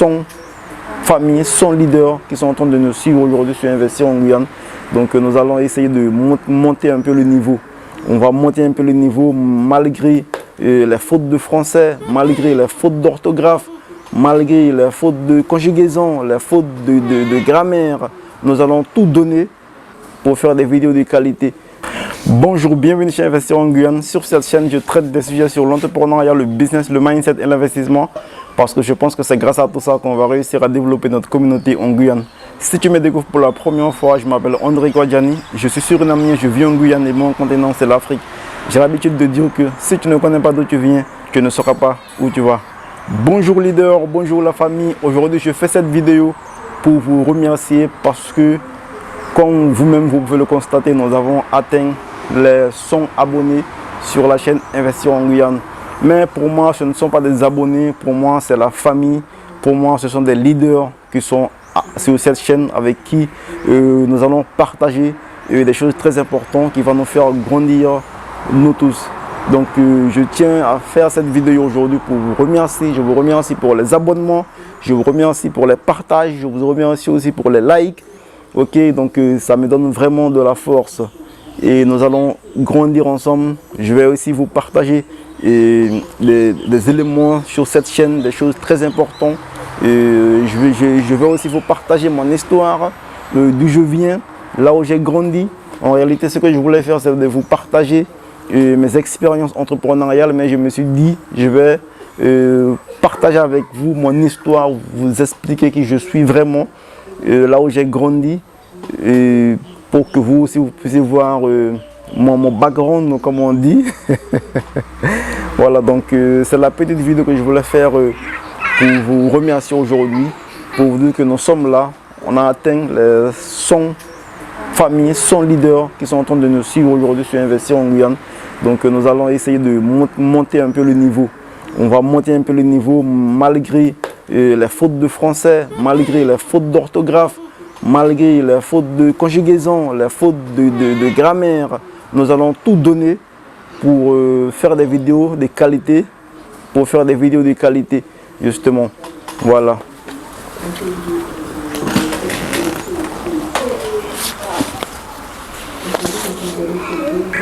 100 familles, 100 leaders qui sont en train de nous suivre aujourd'hui sur Investir en Guyane. Donc nous allons essayer de monter un peu le niveau. On va monter un peu le niveau malgré les fautes de français, malgré les fautes d'orthographe, malgré les fautes de conjugaison, les fautes de grammaire. Nous allons tout donner pour faire des vidéos de qualité. Bonjour, bienvenue chez Investir en Guyane. Sur cette chaîne, je traite des sujets sur l'entrepreneuriat, le business, le mindset et l'investissement. Parce que je pense que c'est grâce à tout ça qu'on va réussir à développer notre communauté en Guyane. Si tu me découvres pour la première fois, je m'appelle André Kouadjani. Je suis surinamien, je vis en Guyane et mon continent c'est l'Afrique. J'ai l'habitude de dire que si tu ne connais pas d'où tu viens, tu ne sauras pas où tu vas. Bonjour leader, bonjour la famille. Aujourd'hui, je fais cette vidéo pour vous remercier parce que, comme vous-même vous pouvez le constater, nous avons atteint les 100 abonnés sur la chaîne Investir en Guyane. Mais pour moi, ce ne sont pas des abonnés, pour moi c'est la famille, pour moi ce sont des leaders qui sont sur cette chaîne avec qui nous allons partager des choses très importantes qui vont nous faire grandir nous tous. Donc je tiens à faire cette vidéo aujourd'hui pour vous remercier. Je vous remercie pour les abonnements, je vous remercie pour les partages, je vous remercie aussi pour les likes. Ok, donc ça me donne vraiment de la force et nous allons grandir ensemble. Je vais aussi vous partager des éléments sur cette chaîne, des choses très importantes. Je vais aussi vous partager mon histoire, d'où je viens, là où j'ai grandi. En réalité, ce que je voulais faire, c'est de vous partager mes expériences entrepreneuriales, mais je me suis dit, je vais partager avec vous mon histoire, vous expliquer qui je suis vraiment, là où j'ai grandi, pour que vous aussi vous puissiez voir mon background, comme on dit. Voilà, donc c'est la petite vidéo que je voulais faire pour vous remercier aujourd'hui, pour vous dire que nous sommes là. On a atteint les 100 familles, 100 leaders qui sont en train de nous suivre aujourd'hui sur Investir en Guyane. Donc nous allons essayer de monter un peu le niveau. On va monter un peu le niveau malgré les fautes de français, malgré les fautes d'orthographe, malgré les fautes de conjugaison, les fautes de grammaire. Nous allons tout donner pour faire des vidéos de qualité, justement. Voilà.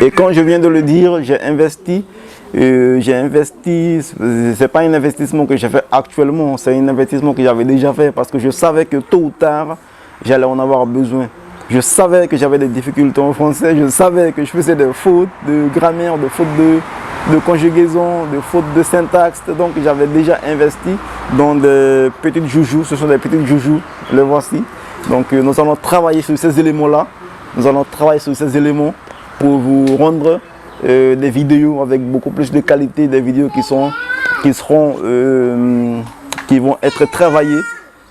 Et quand je viens de le dire, j'ai investi, c'est pas un investissement que j'ai fait actuellement, c'est un investissement que j'avais déjà fait parce que je savais que tôt ou tard, j'allais en avoir besoin. Je savais que j'avais des difficultés en français, je savais que je faisais des fautes de grammaire, des fautes de conjugaison, des fautes de syntaxe. Donc j'avais déjà investi dans des petites joujoux, ce sont des petites joujoux, les voici. Donc nous allons travailler sur ces éléments-là, nous allons travailler sur ces éléments pour vous rendre des vidéos avec beaucoup plus de qualité, des vidéos qui vont être travaillées.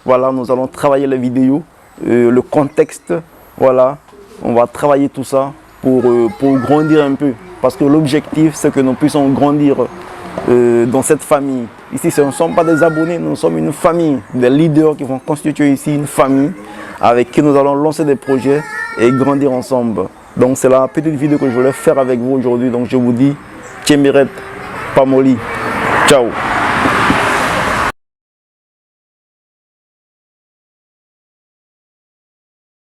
Voilà, nous allons travailler les vidéos, le contexte. Voilà, on va travailler tout ça pour grandir un peu. Parce que l'objectif, c'est que nous puissions grandir dans cette famille. Ici, ce ne sont pas des abonnés, nous sommes une famille, des leaders qui vont constituer ici une famille avec qui nous allons lancer des projets et grandir ensemble. Donc, c'est la petite vidéo que je voulais faire avec vous aujourd'hui. Donc, je vous dis, Tchemiret, Pamoli, ciao.